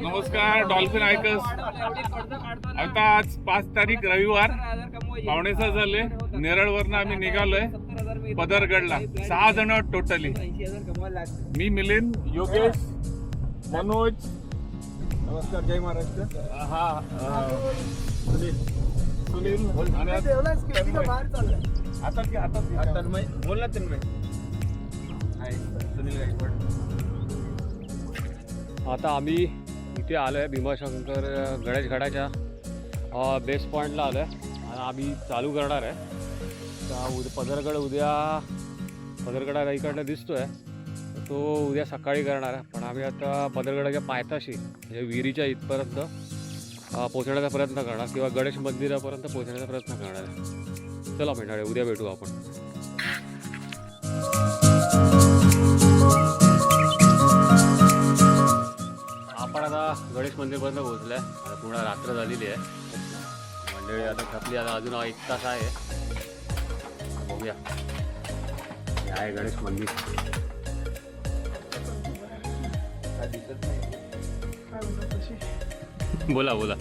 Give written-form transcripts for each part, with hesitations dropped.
नमस्कार डॉल्फिन आयकर्स. आता आज 5 तारीख रविवार 5:45 झाले. नेरळवरनं आम्ही निघालोय पदरगडला. 6 जण टोटली. मी मिलिंद, योगेश, मनोज. नमस्कार, जय महाराष्ट्र. हा सुनील आणि आता तन्मय बोल ना. तन्मय सुनील गायकवाड. आता आम्ही इथे आलो आहे भीमाशंकर गणेश घाटाच्या बेस पॉईंटला आलो आहे आणि आम्ही चालू करणार आहे. तर पदरगड पदरगडा इकडनं दिसतो आहे तो उद्या सकाळी करणार आहे. पण आम्ही आता पदरगडाच्या पायथ्याशी म्हणजे विहिरीच्या इथपर्यंत पोहोचण्याचा प्रयत्न करणार किंवा गणेश मंदिरापर्यंत पोहोचण्याचा प्रयत्न करणार आहे. चला भेटणार उद्या भेटू आपण. आपण आता गणेश मंदिरपर्यंत पोहोचलो आहे. आता पूर्ण रात्र झालेली आहे. मंडळी आता थकली. आता अजून 1 तास आहे. बघूया. हे आहे गणेश मंदिर. बोला बोला.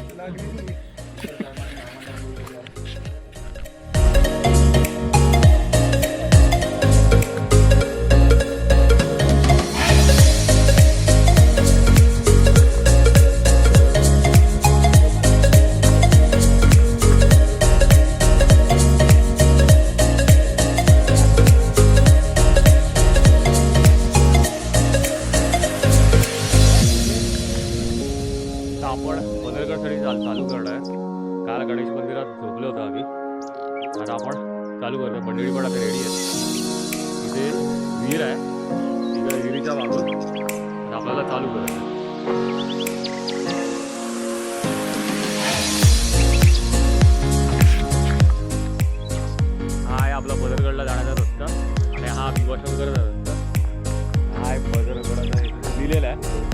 चालू करणार आहे. काल गणेश मंदिरात झोपलो होतो आम्ही. आता आपण चालू करतो. मंडळी पण आता रेडी आहे. इथे विहीर आहे. तिकडे विहिरीच्या मागून आपल्याला चालू करायचं. हा आहे आपला पदरगडला जाण्याचा रस्ता आणि हा भीमाशंकरचा रस्ता. हा आहे पदरगडाचा लिहिलेला आहे.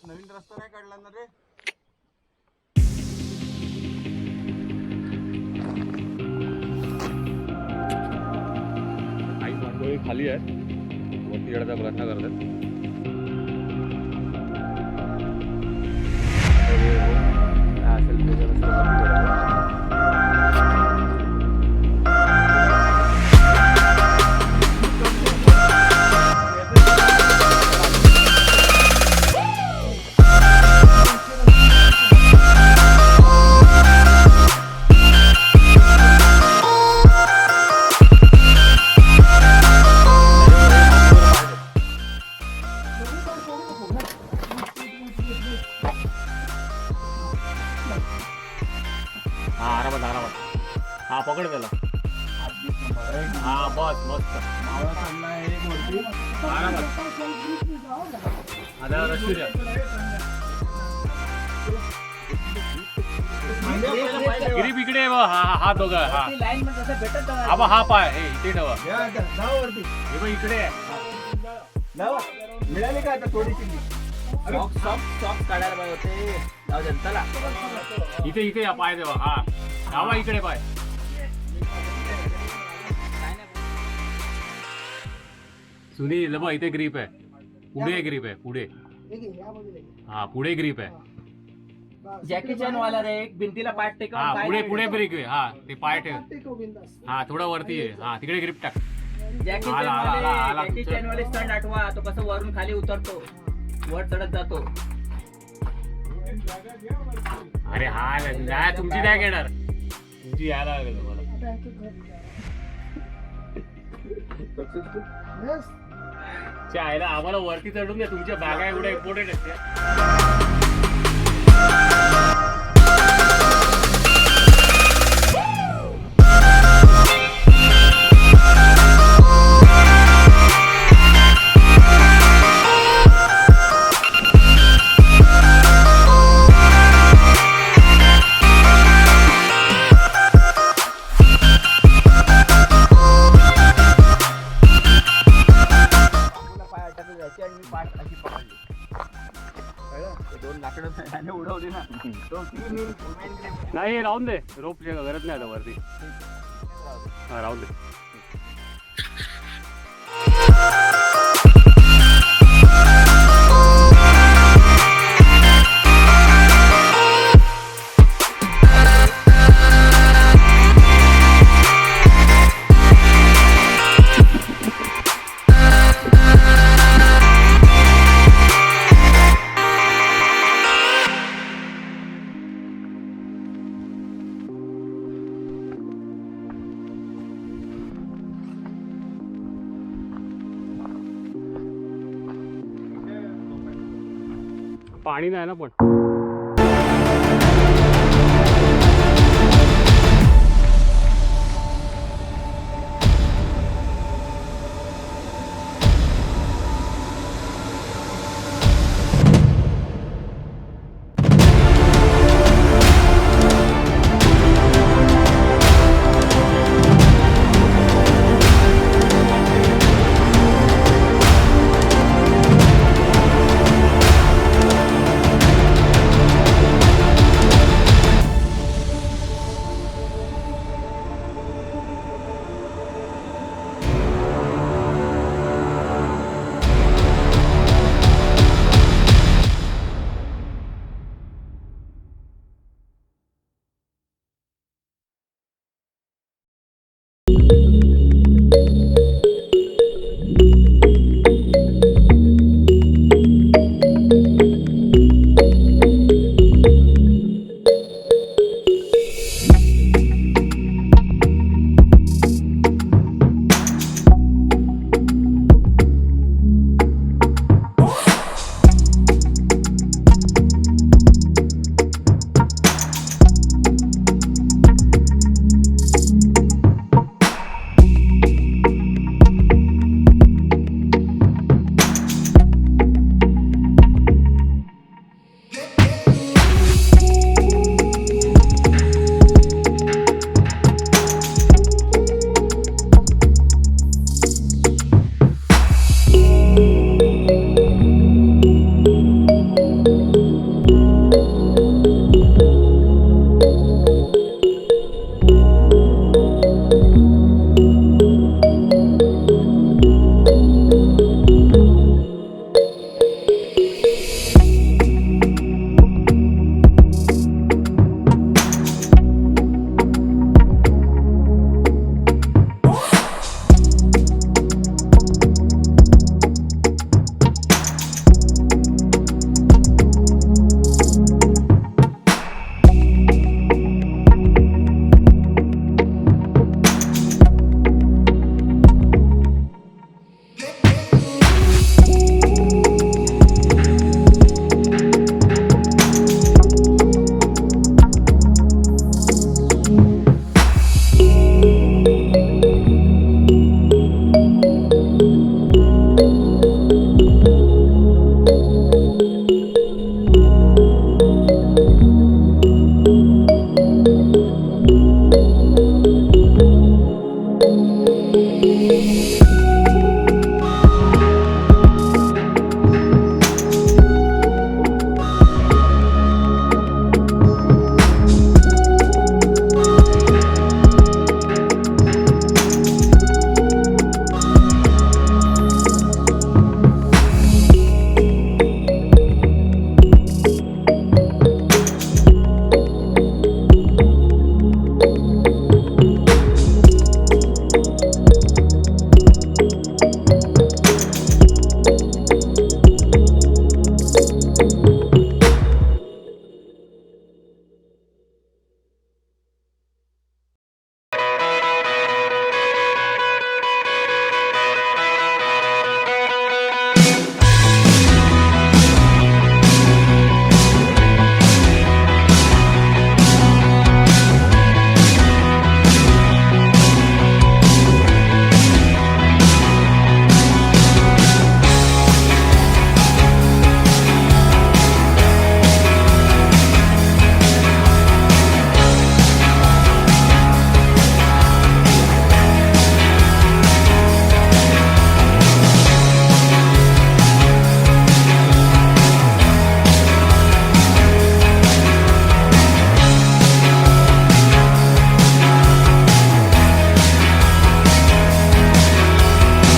नवीन रस्ता नाही काढला ना रे. काही मंडळी खाली आहेत. वरती येण्याचा प्रयत्न करतात. हा पकड त्याला. हा बस मस्त. आता रस्सी द्या. गिरीप इकडे हा दोघं. हा हा पाय हे इथे ठेवा. हे बघ इकडे मिळाली का आता थोडीशी. सॉक्स काढायला पाहिजे होते. जाऊ दे, चला. इथे इथे या पाय देवा. हा डावा इकडे पाय. सुनील बघ इथे ग्रीप आहे. पुढे ग्रीप आहे. पुढे हा पुढे ग्रीप आहे. जॅकी चॅन वाला रे, भिंतीला पाय टेकव. हा पुढे पुढे ब्रेक आहे. हा ते पाय ठेव. हा थोडा वरती आहे. हा तिकडे ग्रीप टाक. जॅकी आला, आला, आला, चॅन वाले स्टंट आठवा. तो कसं वरून खाली उतरतो, वर चढत जातो. अरे हा नाही तुमची नाही घेणार. तुमची यायला लागेल तुम्हाला. आयला आम्हाला वरती चढून द्या. तुमच्या बॅगा एवढ्या इम्पॉर्टंट असते. उडवली ना. नाही राहून दे. रोप गरज नाही आता वरती. हा राहून दे. पाणी नाही ना पण.